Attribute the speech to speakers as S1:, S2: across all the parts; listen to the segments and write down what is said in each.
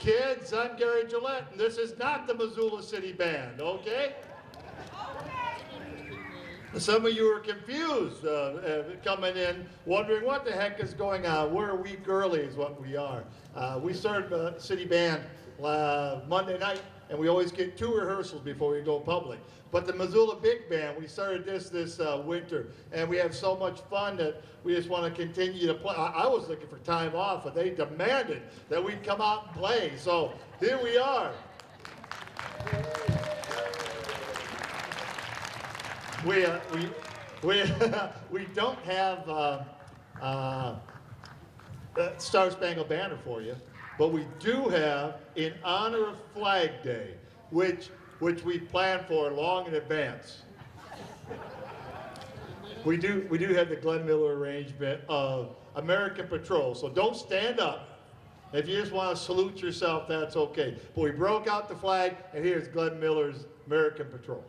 S1: kids. I'm Gary Gillette, and this is not the Missoula City Band, okay? Some of you are confused coming in, wondering what the heck is going on. We're a week early is what we are. We started the city band Monday night, and we always get 2 rehearsals before we go public. But the Missoula Big Band, we started this winter, and we have so much fun that we just want to continue to play. I was looking for time off, but they demanded that we'd come out and play. So here we are. We don't have Star Spangled Banner for you, but we do have in honor of Flag Day, which we plan for long in advance. We do have the Glenn Miller arrangement of American Patrol. So don't stand up. If you just want to salute yourself, that's okay. But we broke out the flag, and here's Glenn Miller's American Patrol.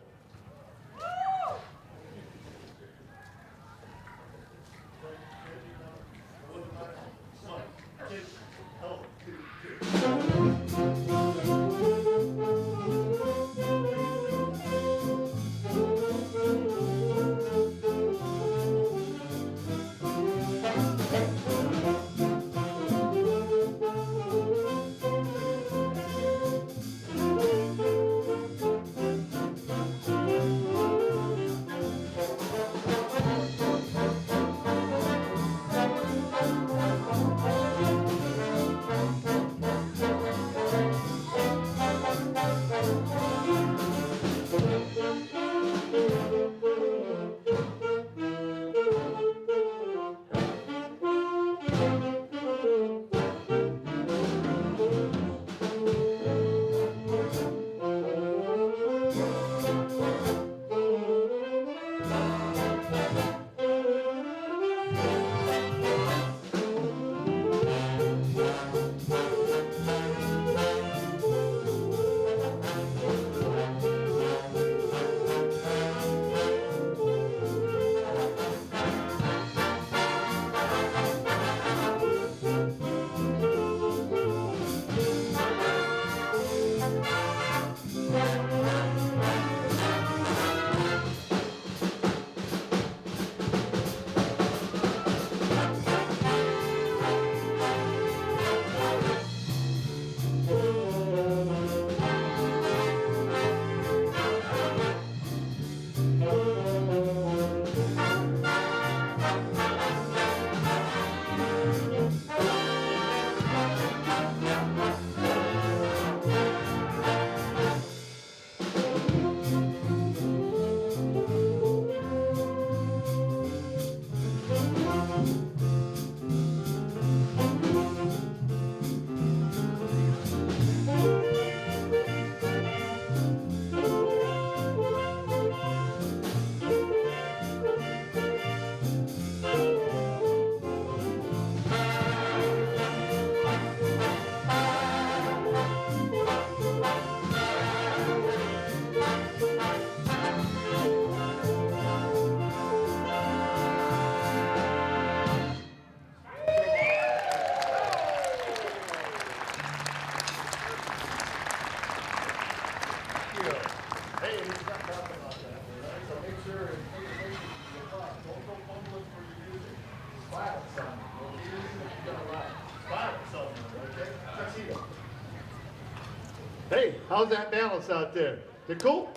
S1: Hey, how's that balance out there? You cool?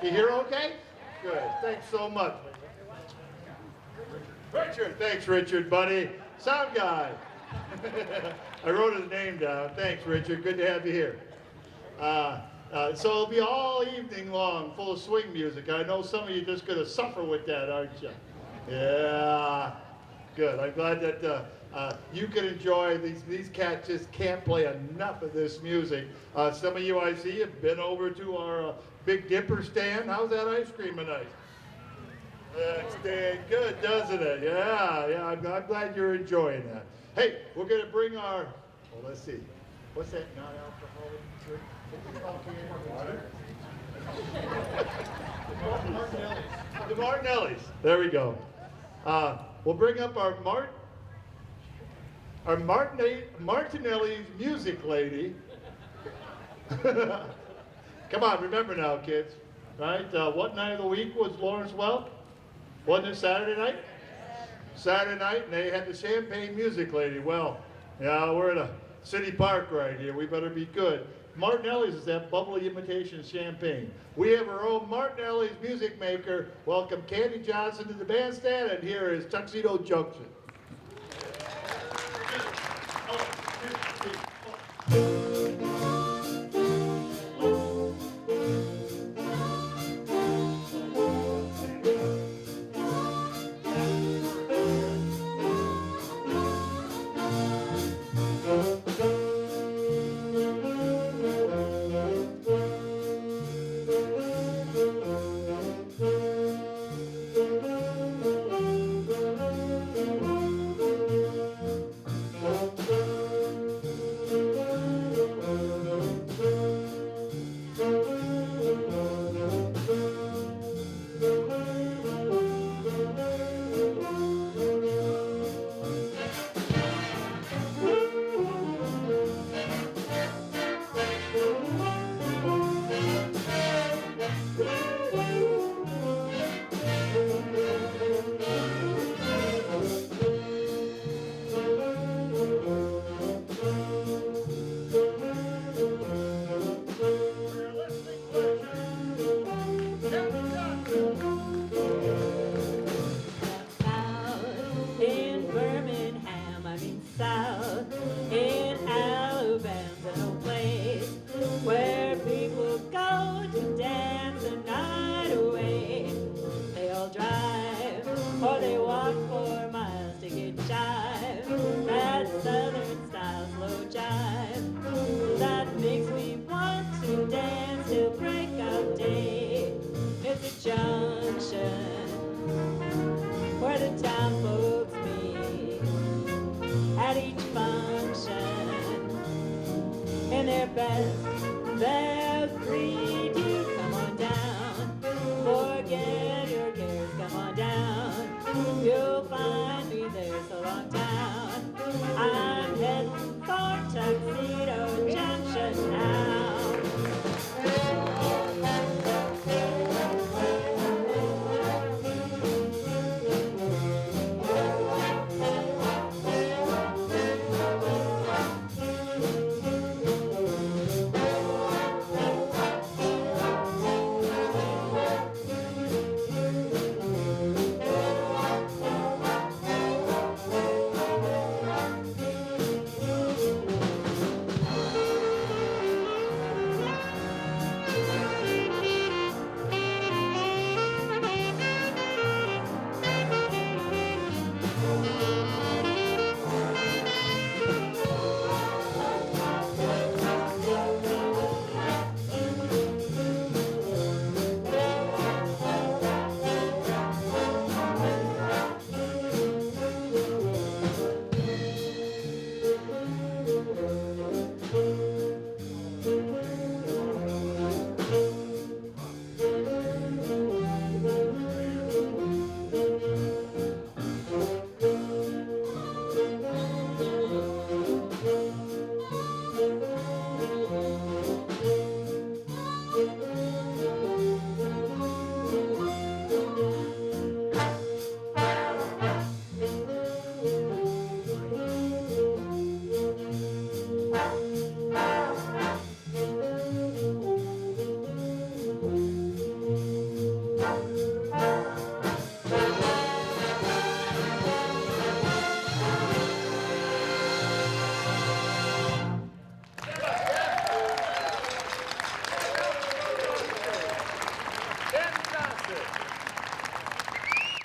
S1: You hear okay? Good. Thanks so much. Richard. Thanks, Richard, buddy. Sound guy. I wrote his name down. Thanks, Richard. Good to have you here. So it'll be all evening long, full of swing music. I know some of you just going to suffer with that, aren't you? Yeah. Good. I'm glad that you can enjoy these cats. Just can't play enough of this music. Some of you I see have been over to our Big Dipper stand. How's that ice cream tonight? That's dang good, doesn't it? Yeah. I'm glad you're enjoying that. Hey, we're going to bring our. Well, let's see. What's that non-alcoholic drink? The Martinellis. There we go. We'll bring up our Martinelli's music lady, Come on, remember now, kids. Right? What night of the week was Lawrence Welk? Wasn't it Saturday night? Saturday night, and they had the champagne music lady. Well, yeah, we're at a city park right here. We better be good. Martinelli's is that bubbly imitation champagne. We have our own Martinelli's music maker. Welcome Candy Johnson to the bandstand, and here is Tuxedo Junction.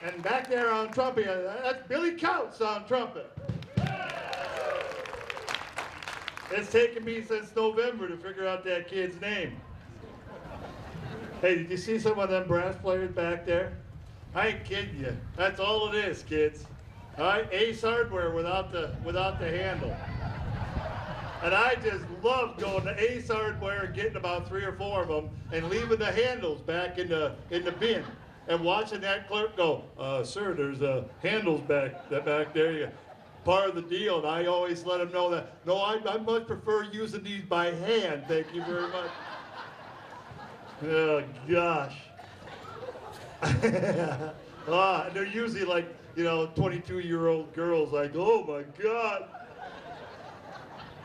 S1: And back there on trumpet, that's Billy Couts on trumpet. It's taken me since November to figure out that kid's name. Hey, did you see some of them brass players back there? I ain't kidding you. That's all it is, kids. All right, Ace Hardware without the handle. And I just love going to Ace Hardware and getting about 3 or 4 of them and leaving the handles back in the bin and watching that clerk go, sir, there's handles back there. part of the deal, and I always let them know that, no, I much prefer using these by hand. Thank you very much. Oh, gosh. They're usually like, 22-year-old girls like, oh my God.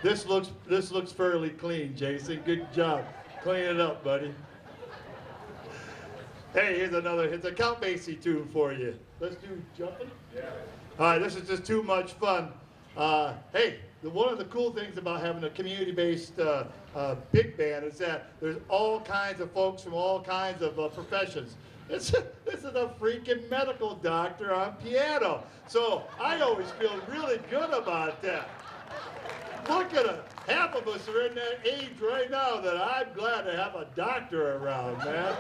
S1: This looks fairly clean, Jason. Good job. Clean it up, buddy. Hey, here's a Count Basie tune for you. Let's do jumping. Yeah. All right, this is just too much fun. Hey, one of the cool things about having a community-based big band is that there's all kinds of folks from all kinds of professions. This is a freaking medical doctor on piano. So I always feel really good about that. Look at it. Half of us are in that age right now that I'm glad to have a doctor around, man.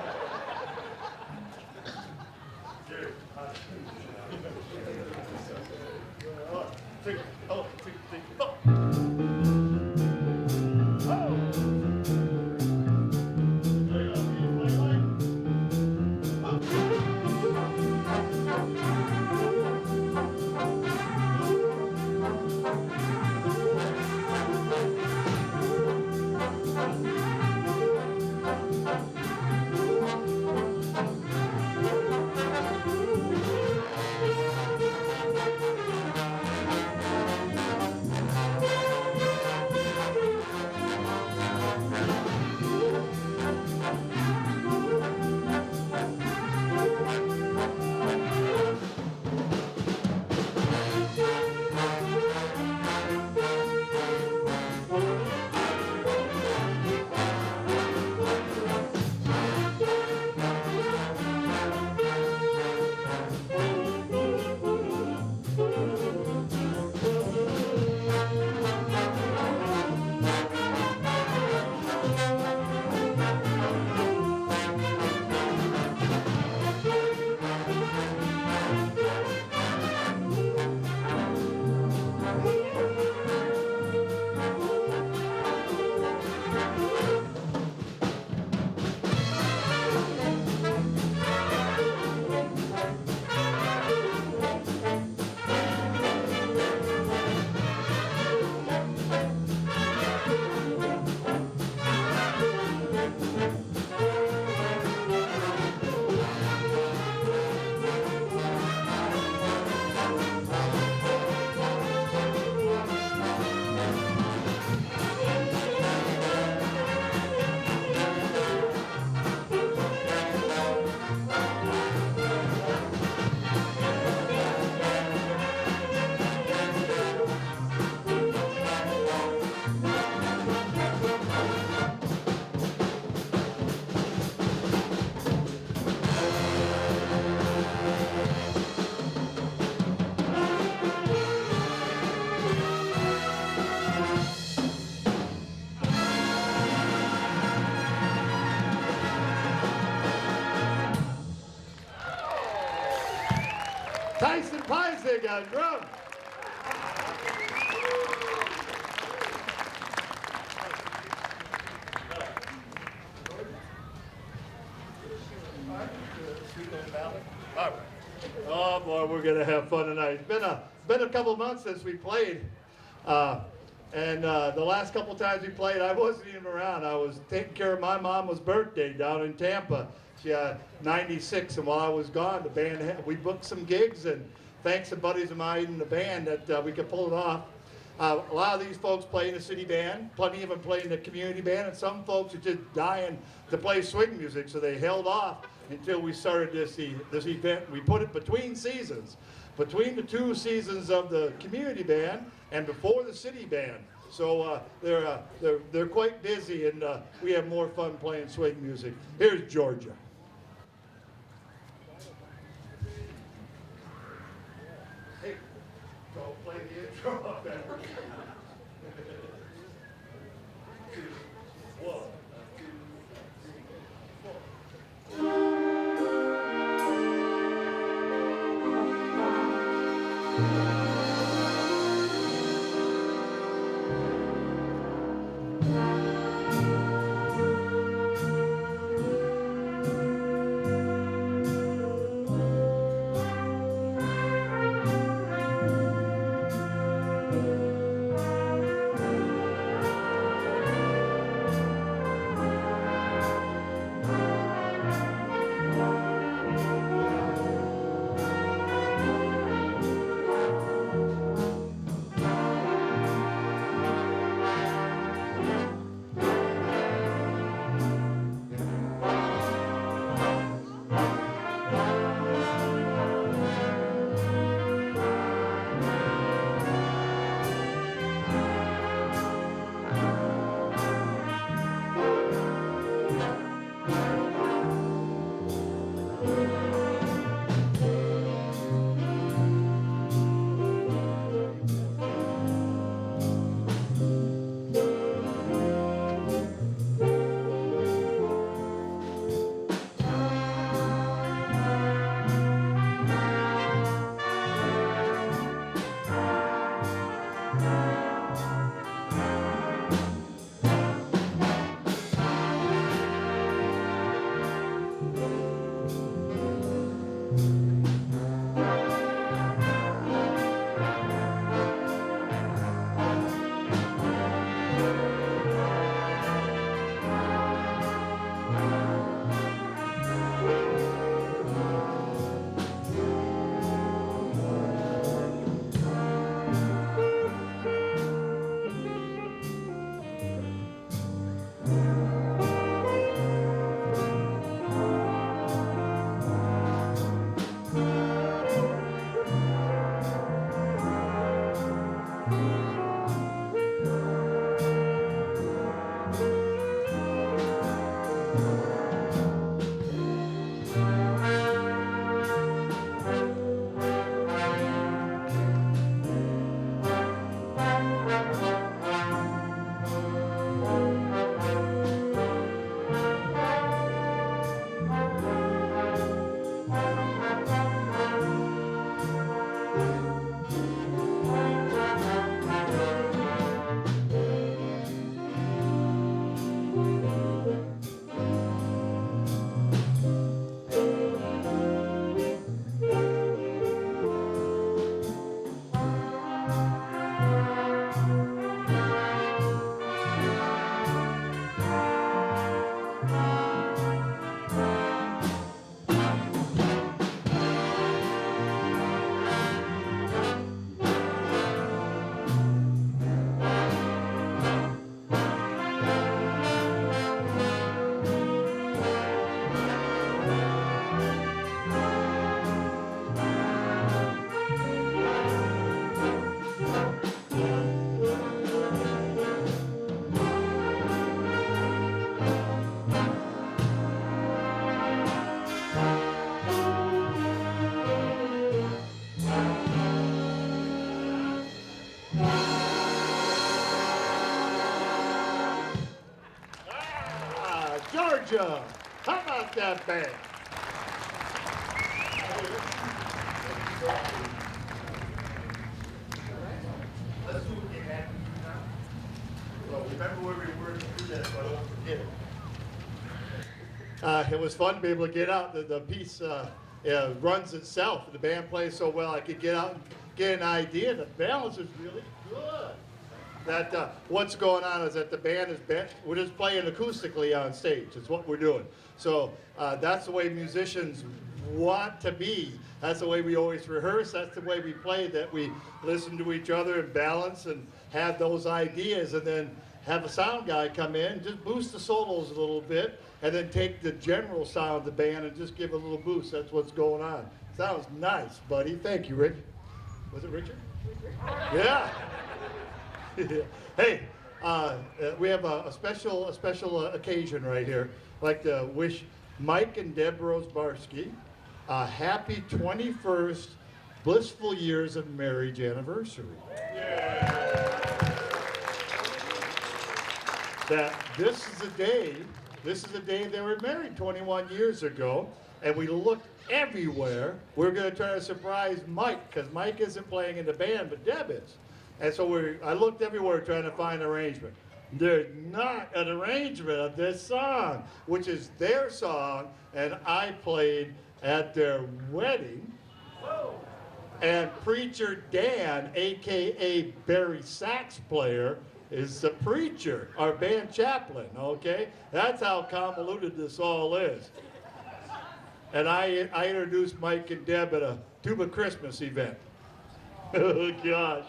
S1: Tyson Peisig on drums. Oh boy, we're gonna have fun tonight. It's been a couple months since we played, and the last couple times we played, I wasn't even around. I was taking care of my mom's birthday down in Tampa. She 96, and while I was gone, the band we booked some gigs, and thanks to buddies of mine in the band that we could pull it off. A lot of these folks play in the city band, plenty of them play in the community band, and some folks are just dying to play swing music, so they held off until we started this event. We put it between seasons, between the 2 seasons of the community band and before the city band. So they're quite busy, and we have more fun playing swing music. Here's Georgia. Hey, don't play the intro up there. One, two, 3, 4. Georgia. How about that band? Let's do it again. Well, remember where we were to do that, so I won't forget it. It was fun to be able to get out. The piece runs itself. The band plays so well, I could get out and get an idea. The balance is really good. That what's going on is that the band is we're just playing acoustically on stage. It's what we're doing. So that's the way musicians want to be. That's the way we always rehearse. That's the way we play, that we listen to each other and balance and have those ideas, and then have a sound guy come in, just boost the solos a little bit, and then take the general sound of the band and just give a little boost. That's what's going on. Sounds nice, buddy. Thank you, Rick. Was it Richard? Yeah. Hey, we have a special occasion right here. I'd like to wish Mike and Deb Rosbarski a happy 21st blissful years of marriage anniversary. Yeah. That this is a day they were married 21 years ago, and we looked everywhere. We're going to try to surprise Mike, because Mike isn't playing in the band, but Deb is. And so I looked everywhere trying to find an arrangement. There's not an arrangement of this song, which is their song, and I played at their wedding. Whoa. And Preacher Dan, a.k.a. Barry sax player, is the preacher, our band chaplain, okay? That's how convoluted this all is. And I introduced Mike and Deb at a Tuba Christmas event. Oh, gosh.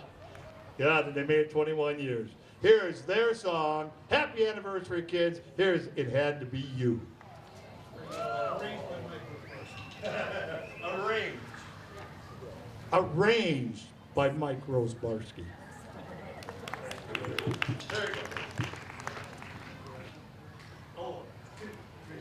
S1: God, and they made it 21 years. Here's their song. Happy anniversary, kids. Here's It Had to Be You. Arranged by Mike Rosbarski. There you go. Oh, 2, 3.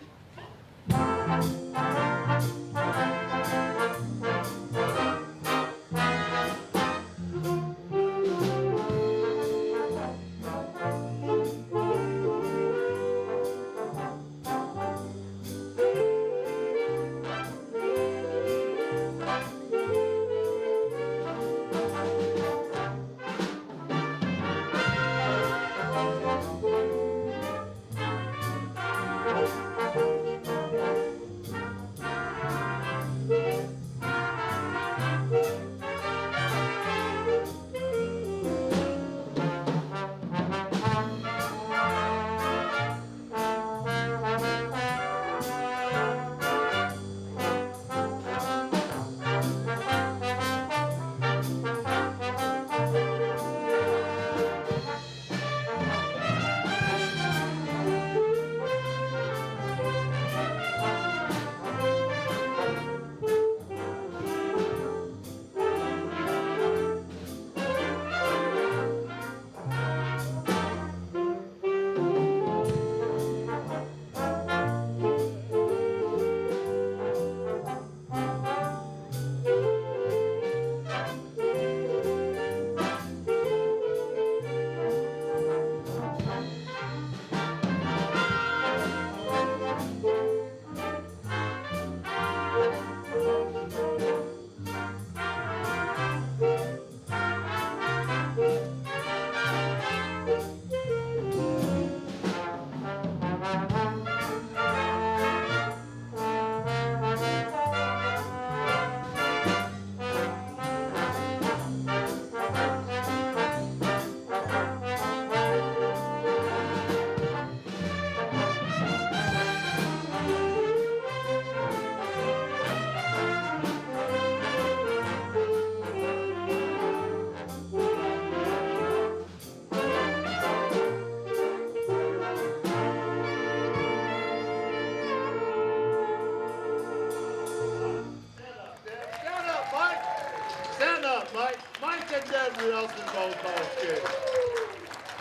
S1: Mike and Deb Nelson both kids.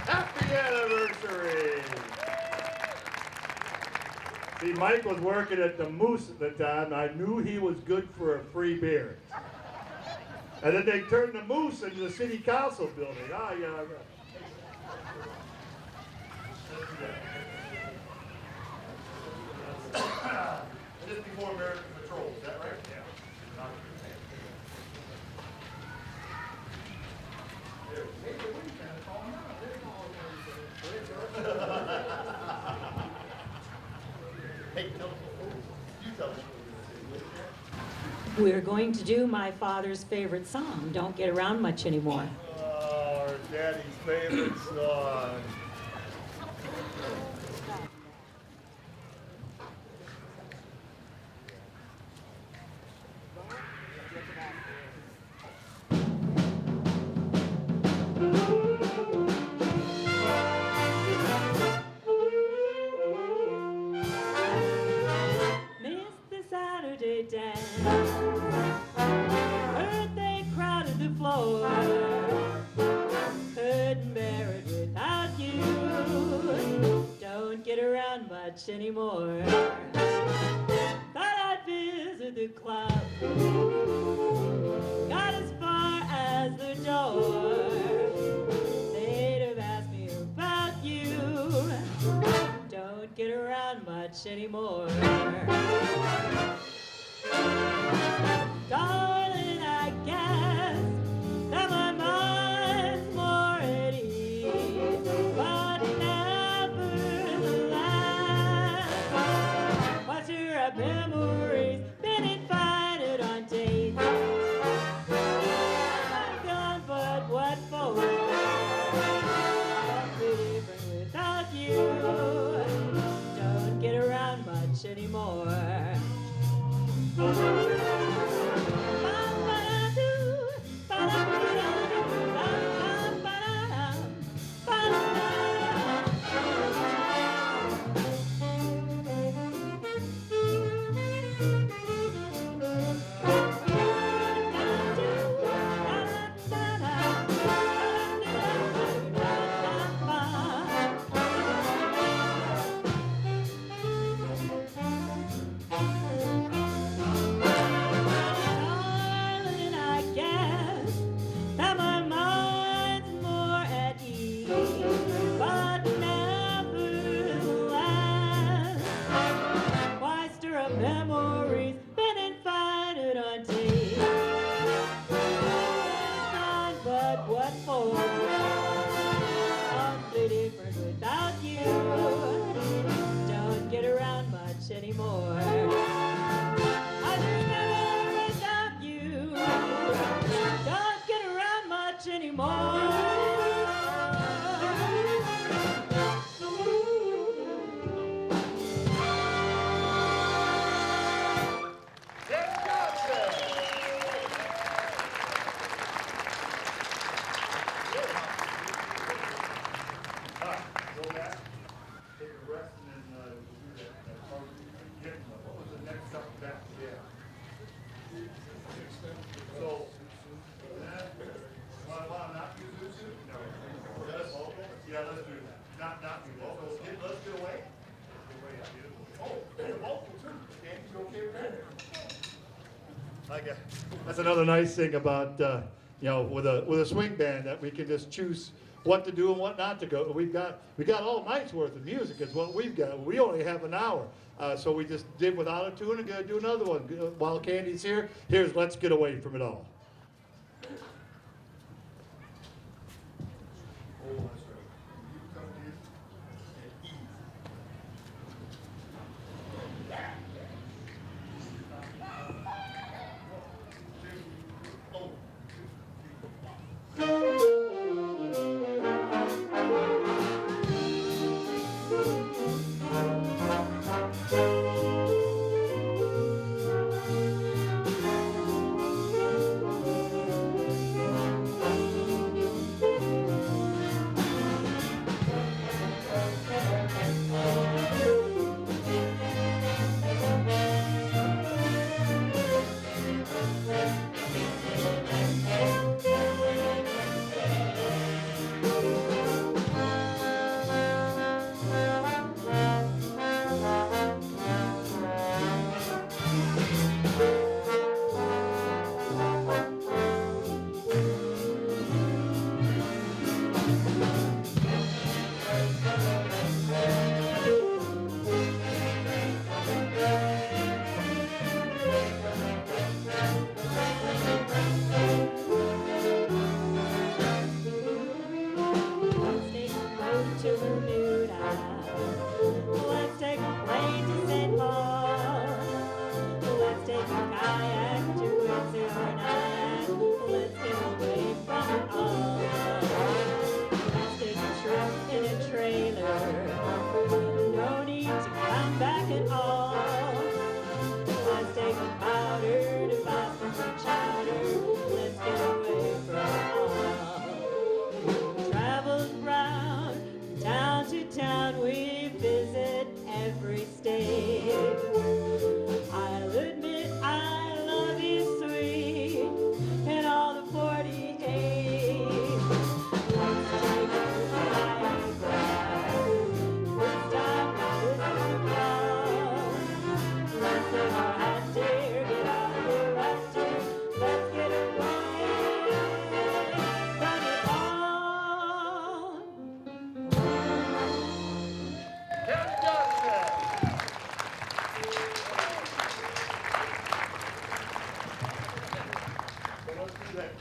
S1: Happy anniversary. See, Mike was working at the Moose at the time, and I knew he was good for a free beer. And then they turned the Moose into the city council building. Ah, yeah. Just before American Patrol, is that right? Yeah. Hey, tell us. You tell us.
S2: We're going to do my father's favorite song, Don't Get Around Much Anymore.
S1: Oh, our daddy's favorite song.
S2: Missed the Saturday dance. Heard they crowded the floor. Couldn't bear it without you. Don't get around much anymore. Thought I'd visit the club. Got as far as the door. They'd have asked me about you. Don't get around much anymore. Darling, I guess that my mind's more at ease, but nevertheless, what's your memories been invited on dates? Gone, but what for? I'll be different without you. Don't get around much anymore. Memories been invited on tape. Gone, but what for? Awfully different without you. Don't get around much anymore. I just never without you. Don't get around much anymore.
S1: Go back, take a rest, and then do that part. What was the next up back? Yeah. So, want to not use Zuzu? No. Let's, yeah, let's do that. Not do that. So let's get away. Oh, and the vocal too. Dan, you okay with that? Okay. That's another nice thing about with a swing band, that we can just choose what to do and what not to go. We got all night's worth of music is what we've got. We only have an hour, so we just did without a tune and gonna do another one while Candy's here. Here's Let's Get Away From It All.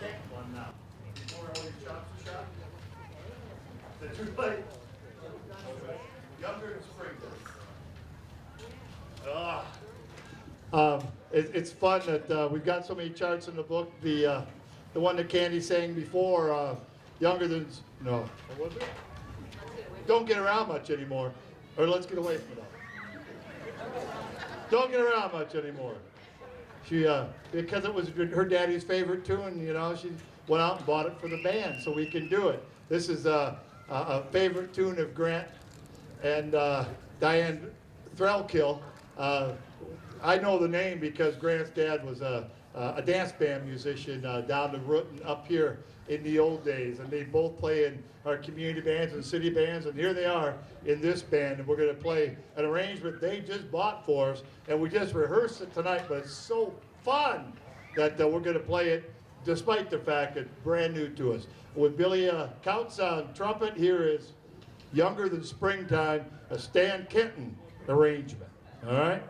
S1: tank one now. Before all your chops are shot. Is it too late? Younger in springtime. It's fun that we've got so many charts in the book. The one that Candy sang before, younger than, no, what was it? Don't get around much anymore. Or let's get away from that. Don't get around much anymore. She, because it was her daddy's favorite tune, you know, she went out and bought it for the band so we can do it. This is a favorite tune of Grant and Diane Threlkill. I know the name because Grant's dad was a dance band musician down the road up here in the old days, and they both play in our community bands and city bands, and here they are in this band, and we're going to play an arrangement they just bought for us, and we just rehearsed it tonight, but it's so fun that we're going to play it despite the fact it's brand new to us. With Billy Couts on trumpet, here is Younger Than Springtime, a Stan Kenton arrangement. All right?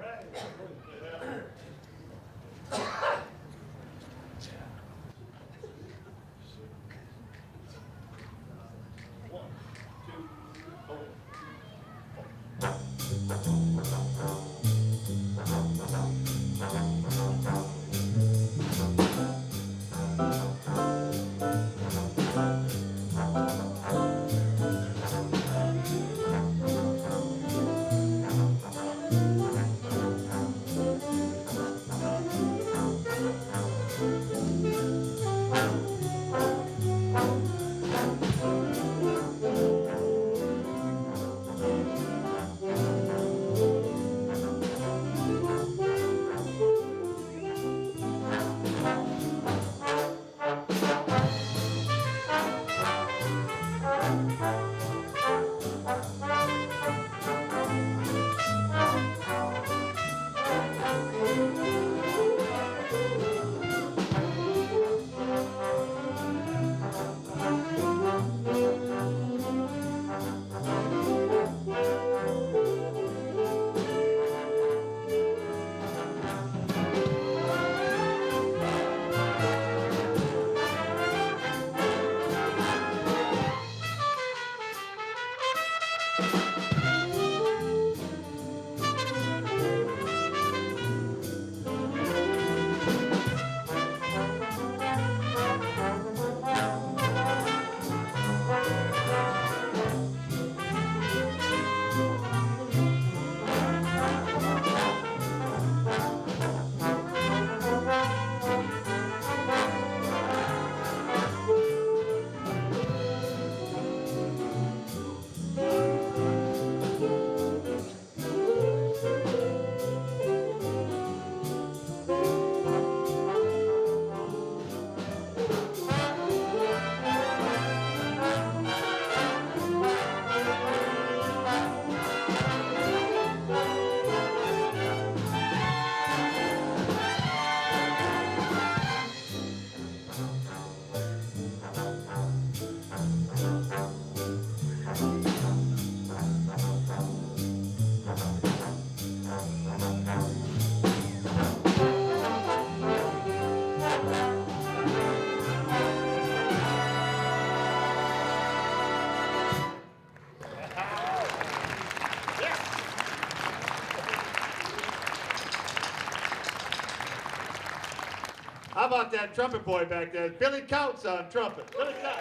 S1: How about that trumpet boy back there? Billy Couts on trumpet. Billy Couts.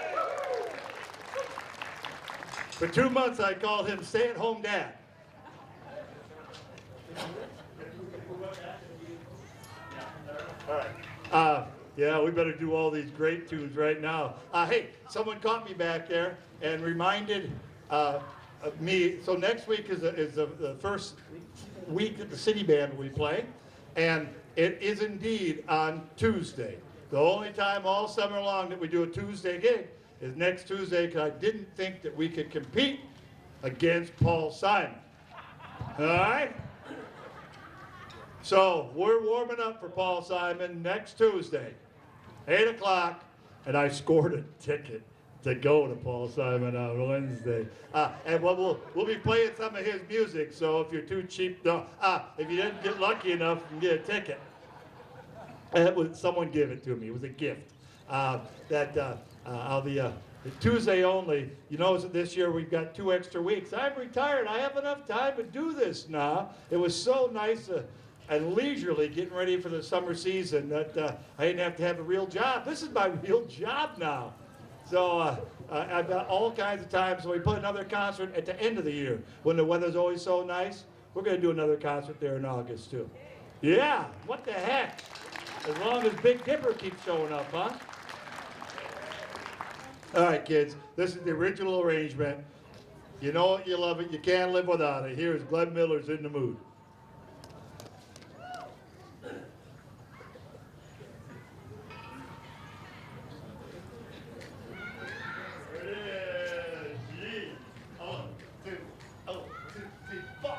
S1: For 2 months, I called him stay-at-home dad. All right. Yeah, we better do all these great tunes right now. Hey, someone caught me back there and reminded of me. So next week is the first week that the city band will be playing, and it is indeed on Tuesday. The only time all summer long that we do a Tuesday gig is next Tuesday, because I didn't think that we could compete against Paul Simon. All right? So we're warming up for Paul Simon next Tuesday, 8 o'clock, and I scored a ticket to go to Paul Simon on Wednesday. And we'll be playing some of his music, so if you're too cheap, if you didn't get lucky enough, you can get a ticket. Someone gave it to me. It was a gift. I'll be Tuesday only. You notice that this year we've got 2 extra weeks. I'm retired. I have enough time to do this now. It was so nice and leisurely getting ready for the summer season that I didn't have to have a real job. This is my real job now. So I've got all kinds of time. So we put another concert at the end of the year when the weather's always so nice. We're going to do another concert there in August too. Yeah, what the heck? As long as Big Dipper keeps showing up, huh? All right, kids, this is the original arrangement. You know it, you love it, you can't live without it. Here's Glenn Miller's In the Mood. Here it is. Yee. 1, 2, 1, 2, 3, 4.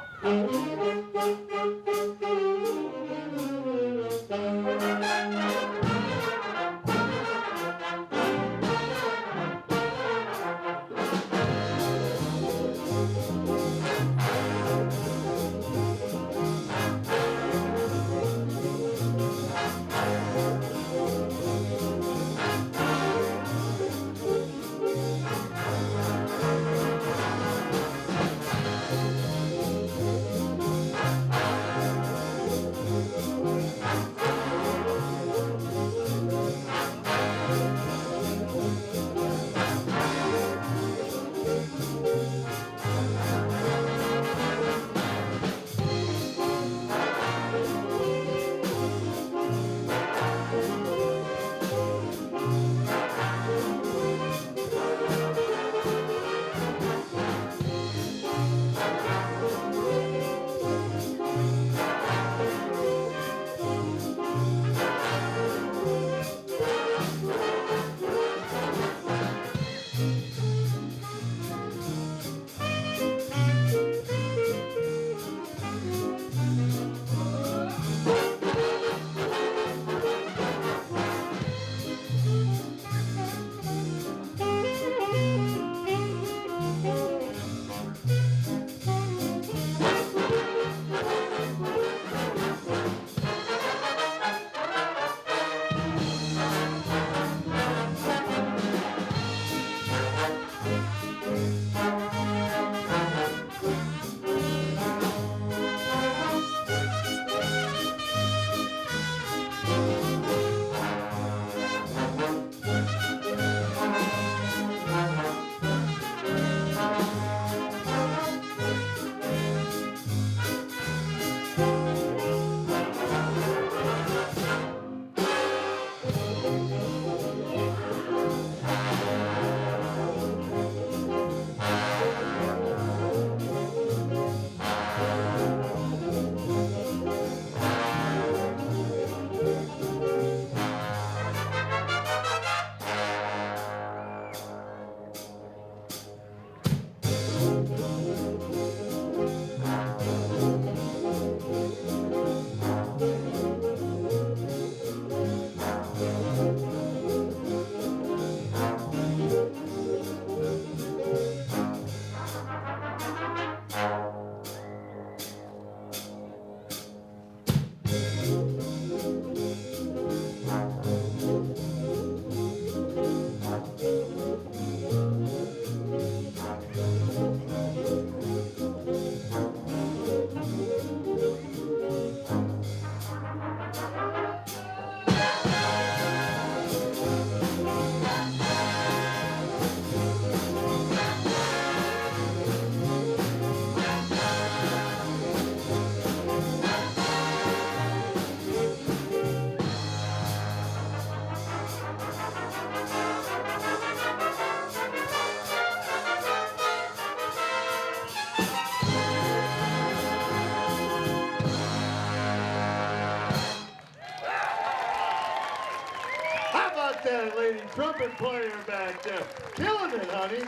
S1: That lady trumpet player back there. Killing it, honey.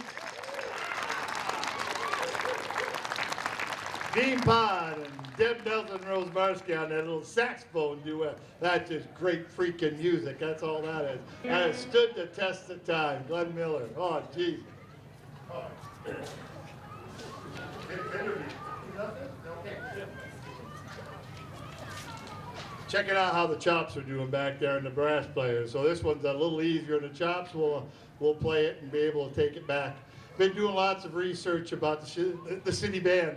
S1: Dean Pond and Deb Nelson and Rose Barsky on that little saxophone duet. That's just great freaking music. That's all that is. And it stood the test of time. Glenn Miller. Oh, geez. Oh. checking out how the chops are doing back there and the brass players. So this one's a little easier than the chops. We'll play it and be able to take it back. Been doing lots of research about the city band.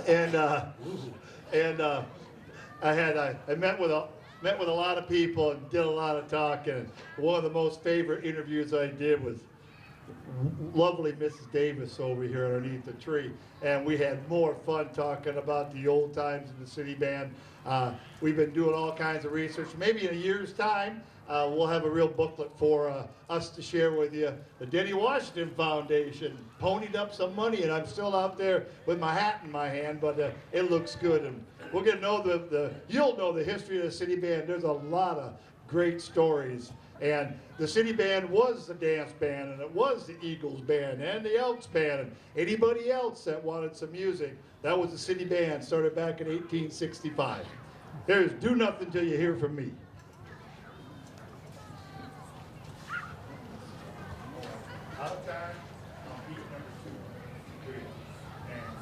S1: and I met with a lot of people and did a lot of talking. One of the most favorite interviews I did was lovely Mrs. Davis over here underneath the tree, and we had more fun talking about the old times in the city band. We've been doing all kinds of research. Maybe in a year's time, we'll have a real booklet for us to share with you. The Denny Washington Foundation ponied up some money, and I'm still out there with my hat in my hand, but it looks good. And we're gonna know you'll know the history of the city band. There's a lot of great stories. And the city band was the dance band, and it was the Eagles band, and the Elks band, and anybody else that wanted some music. That was the city band, started back in 1865. Here's Do Nothing Till You Hear From Me. Out of time, on beat number 2, 3, and...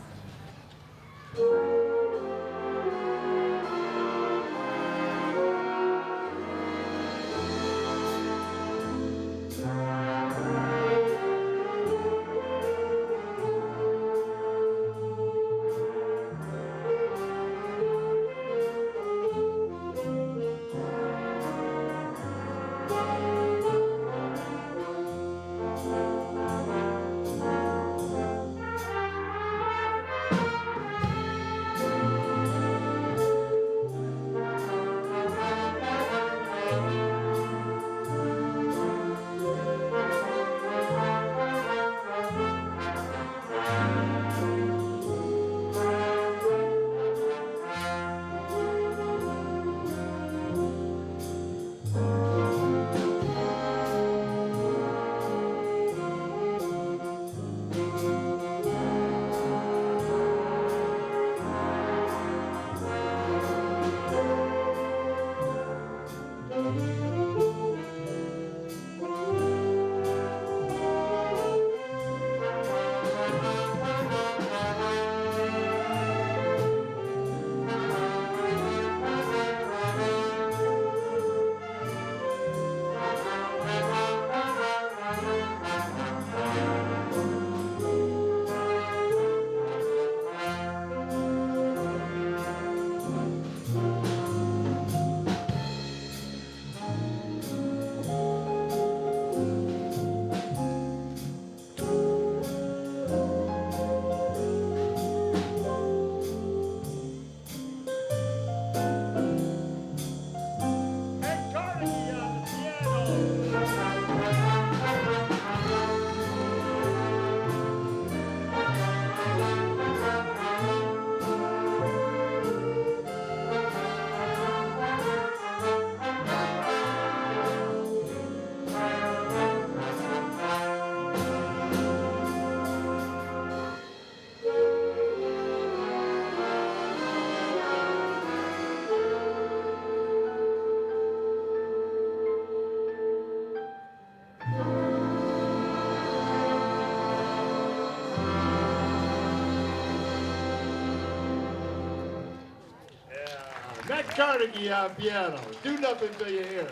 S1: Matt Carnegie on piano. Do nothing till you hear it.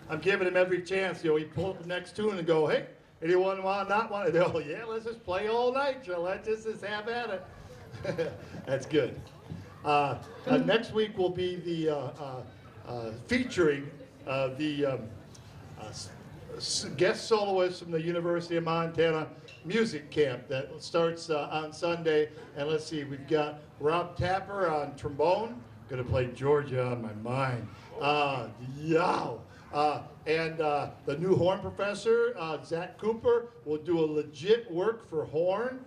S1: I'm giving him every chance. You know, he pull up the next tune and go, hey, anyone not want to? Oh, yeah, let's just play all night, Joe. Let's just have at it. That's good. Next week will be the featuring the guest soloist from the University of Montana music camp that starts on Sunday. And let's see, we've got Rob Tapper on trombone, gonna play Georgia on my mind. And the new horn professor, Zach Cooper, will do a legit work for horn.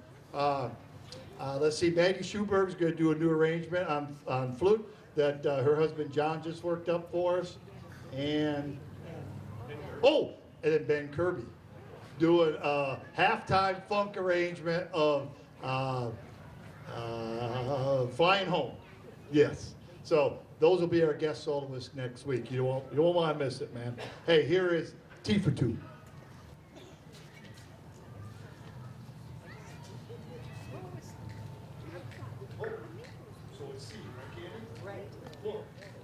S1: Let's see, Maggie Schuberg's gonna do a new arrangement on flute that her husband John just worked up for us. And and then Ben Kirby doing a halftime funk arrangement of Flying Home. Yes. So those will be our guest soloists next week. You won't want to miss it, man. Hey, here is T for Two. So it's C, right, Candy?
S2: Right.
S1: 1,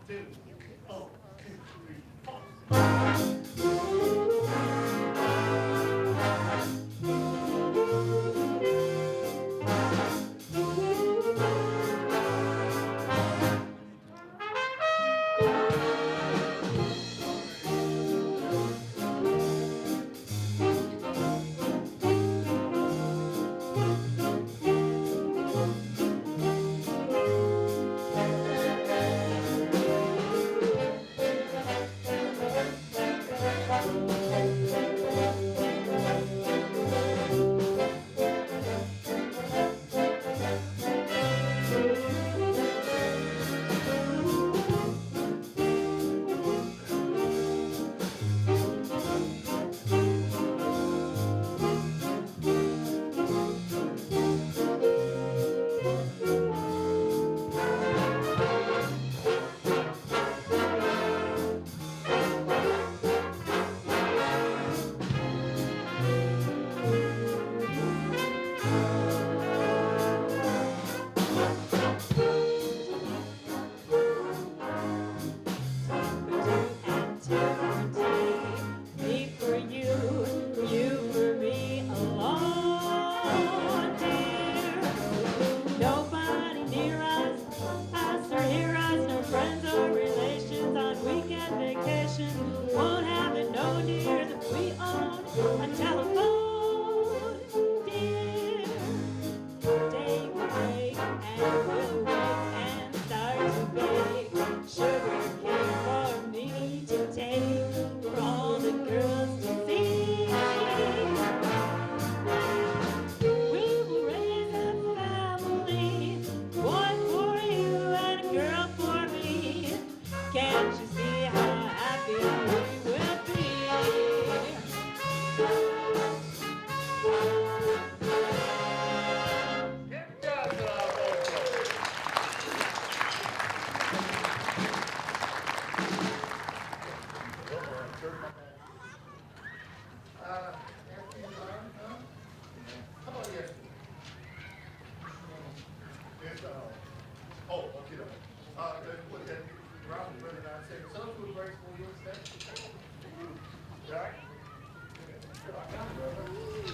S1: 2, oh, 2, 3, 4.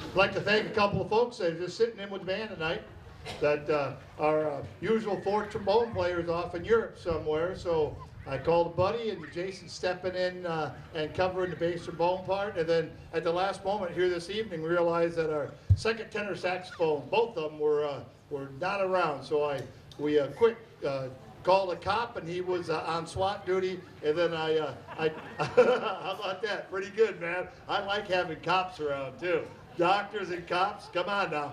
S1: I'd like to thank a couple of folks that are just sitting in with the band tonight that our usual 4 trombone players off in Europe somewhere. So I called a buddy and Jason stepping in and covering the bass trombone part. And then at the last moment here this evening, we realized that our second tenor saxophone, both of them were not around. So we quick called a cop and he was on SWAT duty. And then how about that? Pretty good, man. I like having cops around too. Doctors and cops, come on now.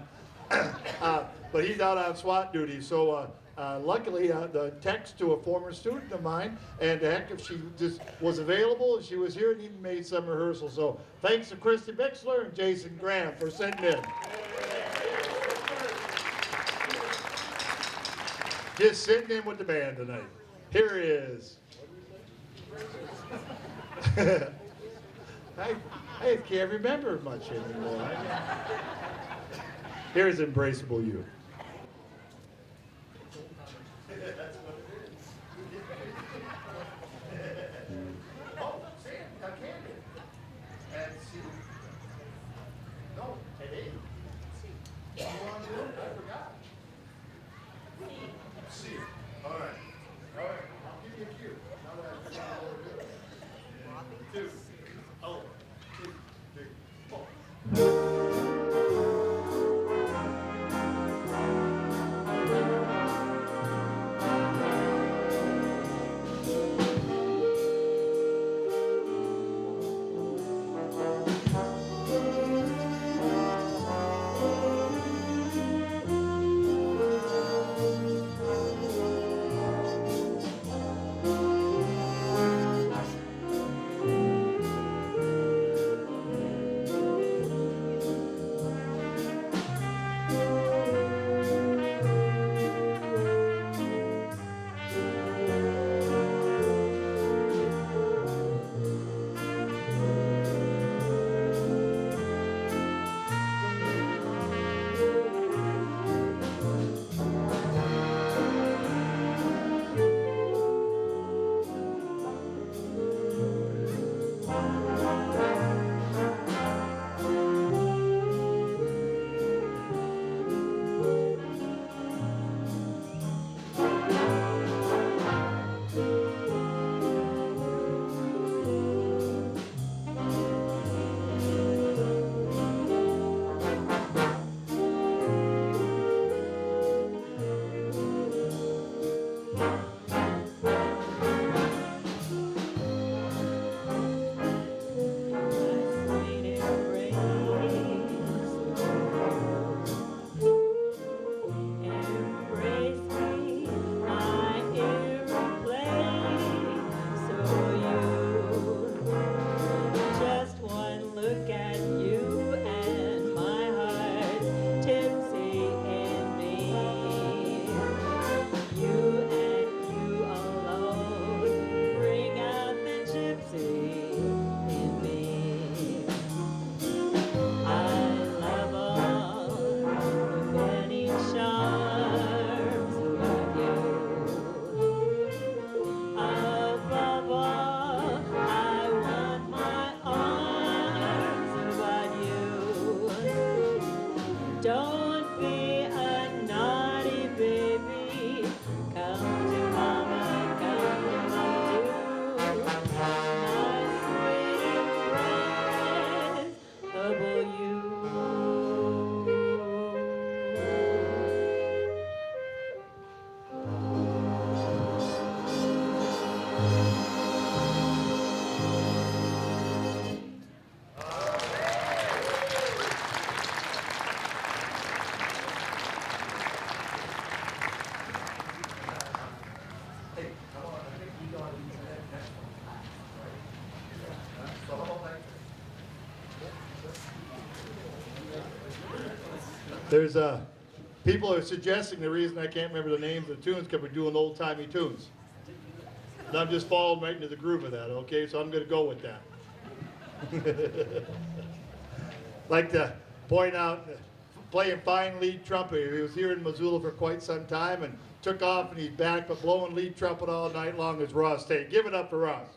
S1: But he's out on SWAT duty, so luckily the text to a former student of mine, and heck, if she just was available, she was here and even made some rehearsals. So thanks to Christy Bixler and Jason Graham for sitting in. Just sitting in with the band tonight. Here he is. I can't remember much anymore. Here's Embraceable You. Oh, Sam, I can't. And C. No, at 8. You want to do it? I forgot. C. All right. All right. I'll give you a cue. Now that I forgot how to do it. 2. Oh. 2, 3, 4.
S2: Don't be a naughty baby. Come to mama too. My sweet embrace about you.
S1: There's people are suggesting the reason I can't remember the names of the tunes because we're doing old-timey tunes. And I'm just falling right into the groove of that, okay? So I'm going to go with that. Like to point out, playing fine lead trumpet. He was here in Missoula for quite some time and took off and he's back, but blowing lead trumpet all night long is Ross Tate. Give it up for Ross.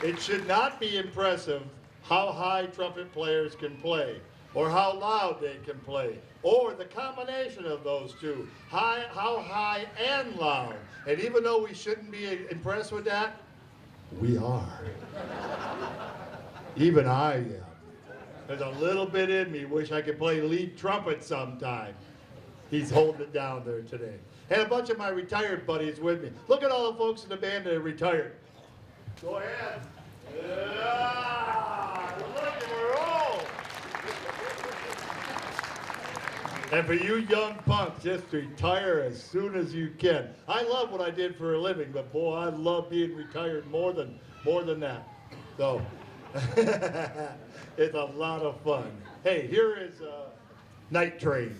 S1: It should not be impressive how high trumpet players can play, or how loud they can play, or the combination of those two, how high and loud. And even though we shouldn't be impressed with that, we are. Even I am. There's a little bit in me, wish I could play lead trumpet sometime. He's holding it down there today. And a bunch of my retired buddies with me. Look at all the folks in the band that are retired. Go ahead. Yeah, look at we're old. And for you young punks, just retire as soon as you can. I love what I did for a living, but boy, I love being retired more than that. So it's a lot of fun. Hey, here is Night Train.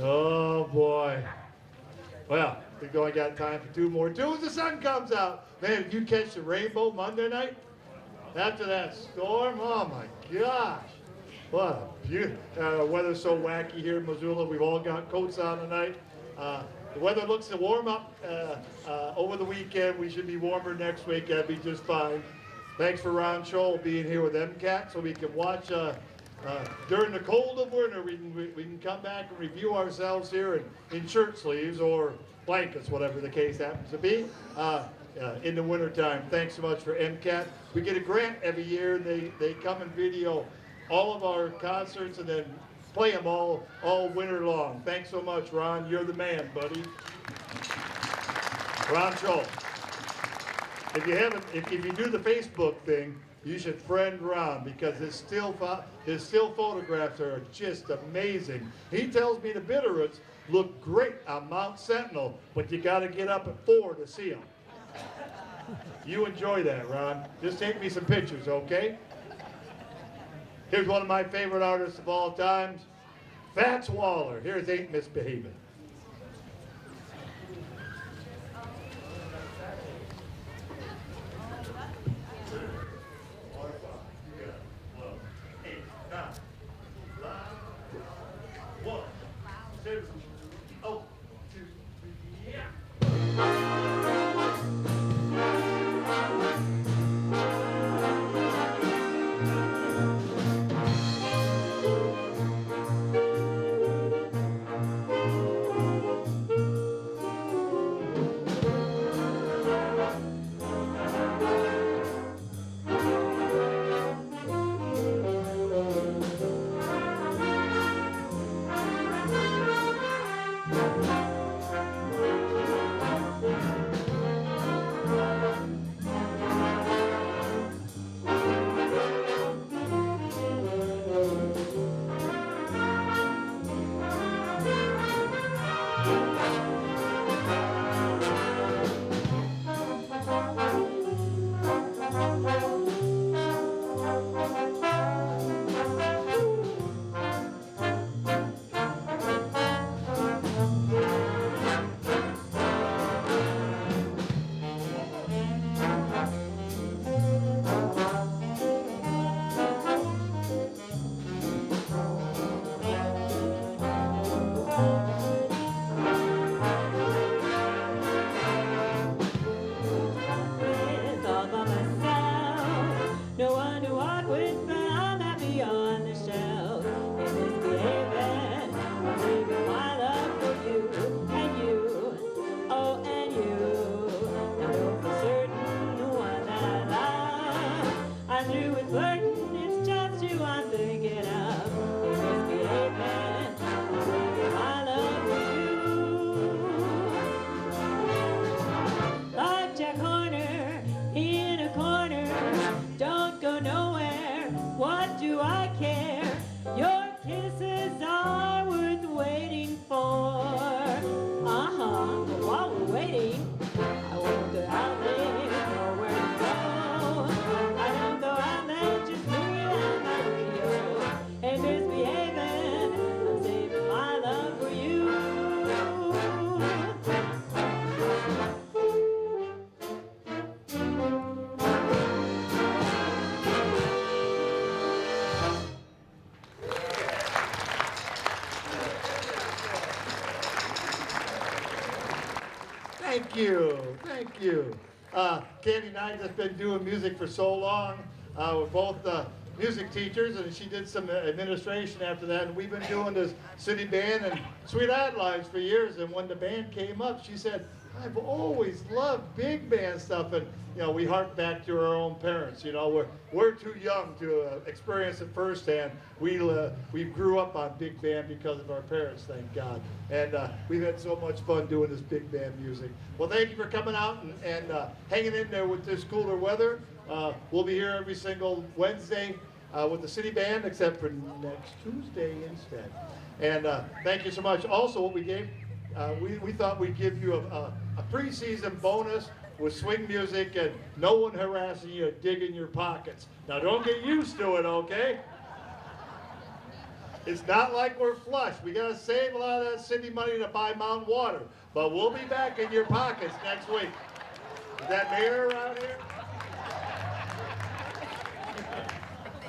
S1: Oh boy. Well, we've only got time for two more tunes. The sun comes out. Man, did you catch the rainbow Monday night? After that storm? Oh my gosh. Well, weather's so wacky here in Missoula. We've all got coats on tonight. The weather looks to warm up over the weekend. We should be warmer next week. That'd be just fine. Thanks for Ron Scholl being here with MCAT so we can watch during the cold of winter. We can come back and review ourselves here in shirt sleeves or blankets, whatever the case happens to be. In the wintertime. Thanks so much for MCAT. We get a grant every year, and they come and video all of our concerts and then play them all winter long. Thanks so much, Ron. You're the man, buddy. Ron Scholl. If you do the Facebook thing, you should friend Ron because his still photographs are just amazing. He tells me the Bitterroots look great on Mount Sentinel, but you got to get up at 4 to see them. You enjoy that, Ron. Just take me some pictures, okay? Here's one of my favorite artists of all time, Fats Waller. Here's Ain't Misbehavin'. Thank you. Candy and I just been doing music for so long. We're both music teachers, and she did some administration after that. And we've been doing this city band and Sweet Adelines for years. And when the band came up, she said, "I've always loved big band stuff." And we hark back to our own parents. We're too young to experience it firsthand. We grew up on big band because of our parents, thank God. And we've had so much fun doing this big band music. Well, thank you for coming out and hanging in there with this cooler weather. We'll be here every single Wednesday with the city band, except for next Tuesday instead. And thank you so much. Also, what we gave, we thought we'd give you a preseason bonus with swing music and no one harassing you, digging your pockets. Now don't get used to it, okay? It's not like we're flush. We gotta save a lot of that city money to buy mountain water. But we'll be back in your pockets next week. Is that mayor around here?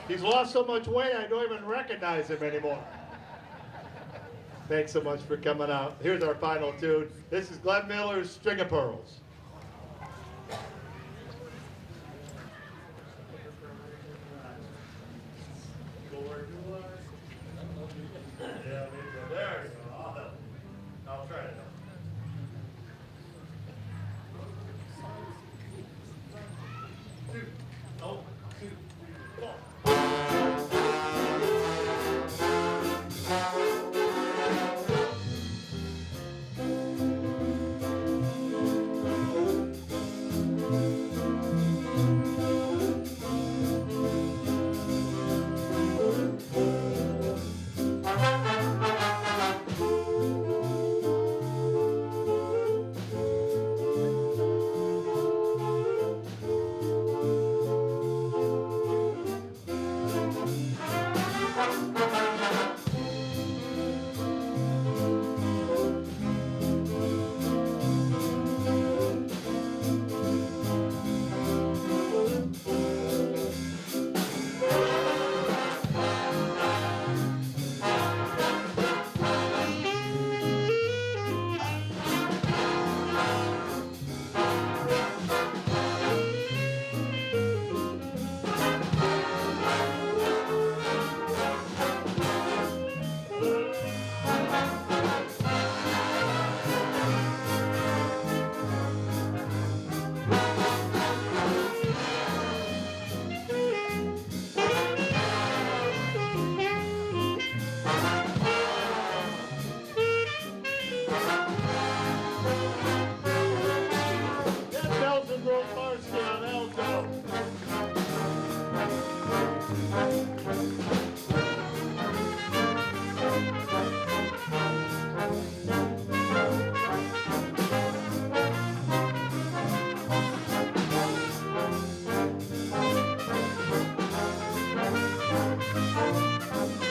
S1: He's lost so much weight, I don't even recognize him anymore. Thanks so much for coming out. Here's our final tune. This is Glenn Miller's String of Pearls. Yeah, there you go. I'll try it.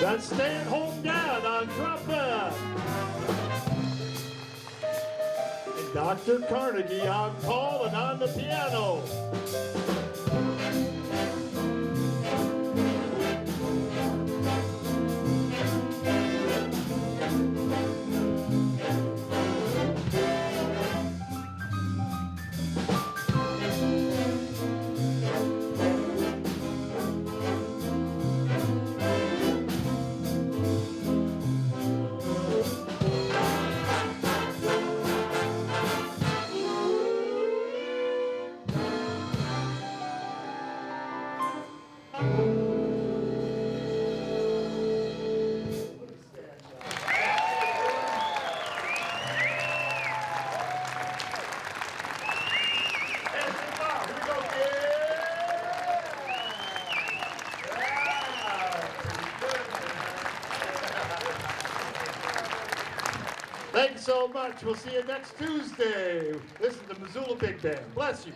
S1: That's stay-at-home dad on trumpet. And Dr. Carnegie on call and on the piano. Thanks so much. We'll see you next Tuesday. This is the Missoula Big Band. Bless you.